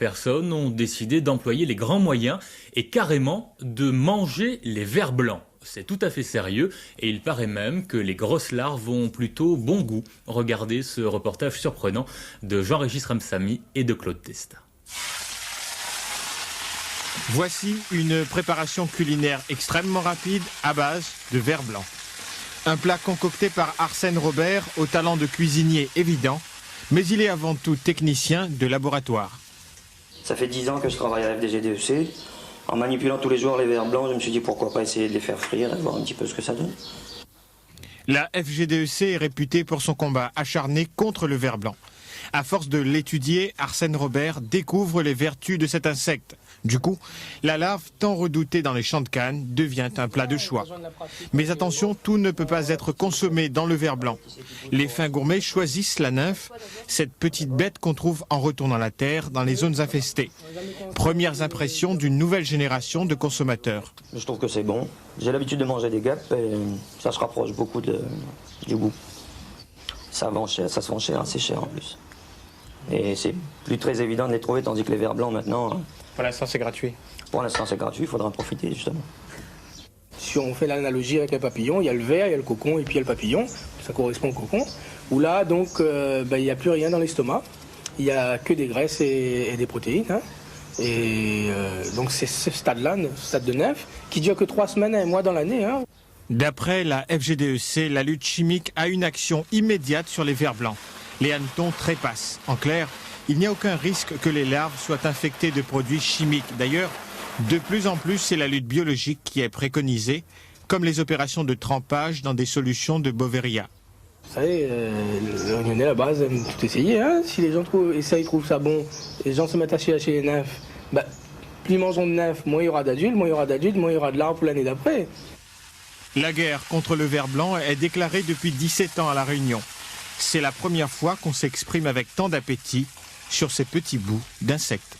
personnes ont décidé d'employer les grands moyens et carrément de manger les vers blancs. C'est tout à fait sérieux et il paraît même que les grosses larves ont plutôt bon goût. Regardez ce reportage surprenant de Jean-Régis Ramsamy et de Claude Testa. Voici une préparation culinaire extrêmement rapide à base de vers blancs. Un plat concocté par Arsène Robert au talent de cuisinier évident, mais il est avant tout technicien de laboratoire. Ça fait 10 ans que je travaille à la FDGDEC. En manipulant tous les jours les vers blancs, je me suis dit pourquoi pas essayer de les faire frire et voir un petit peu ce que ça donne. La FGDEC est réputée pour son combat acharné contre le ver blanc. À force de l'étudier, Arsène Robert découvre les vertus de cet insecte. Du coup, la larve tant redoutée dans les champs de canne devient un plat de choix. Mais attention, tout ne peut pas être consommé dans le ver blanc. Les fins gourmets choisissent la nymphe, cette petite bête qu'on trouve en retournant la terre dans les zones infestées. Premières impressions d'une nouvelle génération de consommateurs. Je trouve que c'est bon. J'ai l'habitude de manger des guêpes et ça se rapproche beaucoup du goût. Ça se vend cher, c'est cher en plus. Et c'est plus très évident de les trouver, tandis que les vers blancs maintenant... Pour l'instant, c'est gratuit. Pour l'instant, c'est gratuit, il faudra en profiter justement. Si on fait l'analogie avec un papillon, il y a le ver, il y a le cocon et puis il y a le papillon, ça correspond au cocon. Où là, donc, il n'y a plus rien dans l'estomac, il n'y a que des graisses et des protéines. Hein. Et donc c'est ce stade-là, ce stade de nymphe, qui dure que 3 semaines et 1 mois dans l'année. Hein. D'après la FGDEC, la lutte chimique a une action immédiate sur les vers blancs. Les hannetons trépassent. En clair, il n'y a aucun risque que les larves soient infectées de produits chimiques. D'ailleurs, de plus en plus, c'est la lutte biologique qui est préconisée, comme les opérations de trempage dans des solutions de Boveria. Vous savez, les Réunionnais à la base aiment tout essayer. Hein. Si les gens trouvent ça bon, les gens se mettent à chez les nymphes, plus ils mangeront de nymphes, moins il y aura d'adultes, moins il y aura de larves pour l'année d'après. La guerre contre le ver blanc est déclarée depuis 17 ans à La Réunion. C'est la première fois qu'on s'exprime avec tant d'appétit sur ces petits bouts d'insectes.